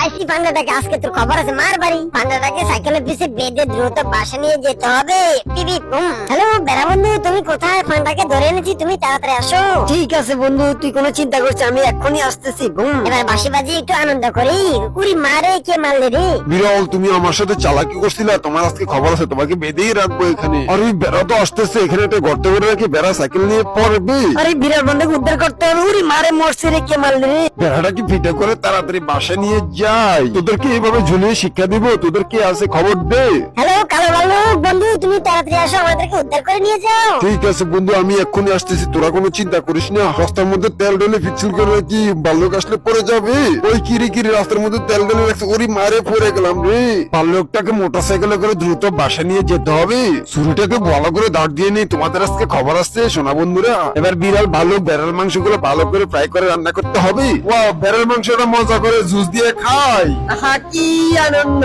পাইছি পান্ডাটাকে, আজকে তোর খবর আছে মার বাড়ি। পান্ডাটাকে সাইকেলের পিছে বেঁধে দ্রুত বাসা নিয়ে যেতে হবে। পিপি বুম। হ্যালো বেড়া বন্ধু, তুমি কোথায়? পান্ডাকে ধরে এনেছি, তুমি তাড়াতাড়ি আসো। ঠিক আছে বন্ধু, তুই কোনো চিন্তা করছিস, আমি এক্ষুনি আসতেছি। বুম। এবার বাঁশি বাজিয়ে একটু আনন্দ করি। উড়ি মারে, কে মারলে রে? বিরল, তুমি আমার সাথে চালাকি করছিলা, তোমার আজকে খবর আছে, তোমাকে বেঁধেই রাখবো এখানে। আর ওই বেড়া তো আসতেছে, এখানে একটা গর্ত করে রাখি, বেড়া সাইকেল নিয়ে পড়বে। আরে বিড়াল বন্ধুকে উদ্ধার করতে হবে। উড়ি মারে, মরছে রে, কে মারলে রে? বেড়াটা কি ফিটে করে তাড়াতাড়ি বাসা নিয়ে যাই। তোদেরকে এইভাবে ঝুলিয়ে শিক্ষা দিব, তোদের কি আছে খবর দে। হ্যালো কালো ভাল্লুক বন্ধু, তুমি তাড়াতাড়ি আসো, আমাদেরকে উদ্ধার করে নিয়ে যাও। ঠিক আছে বন্ধু, আমি এক্ষুনি আসতেছি, তোরা কোনো চিন্তা করিস না। রাস্তার মধ্যে তেল ঢেলে পিছল করে কি বাল্যক আসলে পড়ে যাবে? ওই কিরি কিরি রাস্তার মধ্যে তেল ঢেলে রাখছে, ওরি মারে পড়ে গেলাম রে। বাল্যকটাকে মোটর সাইকেলে করে দ্রুত বাসা নিয়ে যেতে হবে। ছুরিটাকে ভালো করে দাঁড় দিয়ে নেই, তোমাদের আজকে খবর আসছে সোনা বন্ধুরা। এবার বিড়াল ভালো বেড়াল মাংস গুলো ভালো করে ফ্রাই করে রান্না করতে হবে। ওয়াও, বেড়াল মাংসটা মজা করে জুস দিয়ে খাই। আহা কি আনন্দ,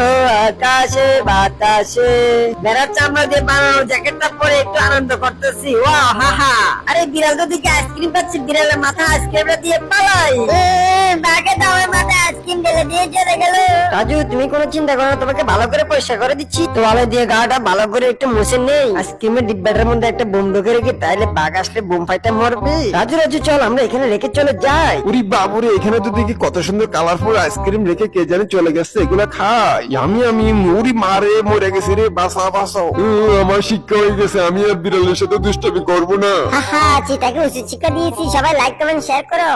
আকাশে বাতাসে বেড়ার চামড়া দিয়ে বানানো জ্যাকেটটা পরে একটু আনন্দ করতেছি। ওয়াও, হাহা। আরে বিড়াল তো দিকে আইসক্রিম পাচ্ছি, বিড়ালের মাথা আইসক্রিমটা দিয়ে পালাই। বাঘে তো আমার মাথায় আইসক্রিম ঢেলে দিয়ে চলে গেল। রাজু, তুমি কোনো চিন্তা করো না, তোমাকে ভালো করে পরিষ্কার করে দিচ্ছি। তোয়ালে দিয়ে গাটা ভালো করে একটু মুছে নেই। আইসক্রিমের ডিব্বাটার মধ্যে একটা বোম ঢুকে রেখে, তাইলে বাঘ আসলে বোম ফাইতে মরবে। রাজু রাজু, চল আমরা এখানে রেখে চলে যাই। উরি বাবুরে, এখানে তো দেখি কত সুন্দর কালারফুল আইসক্রিম রেখে কে জানে চলে গেছে। এগুলা খাই আমি উরি মারে মরে গেছি রে, বাসা বাসাও। আমার শিক্ষা হয়ে গেছে, আমি আর বিড়ালের সাথে দুষ্টামি করবো না। হাহা, চিতাকে উচিত শিক্ষা দিয়েছি। সবাই লাইক কমেন্ট শেয়ার করো।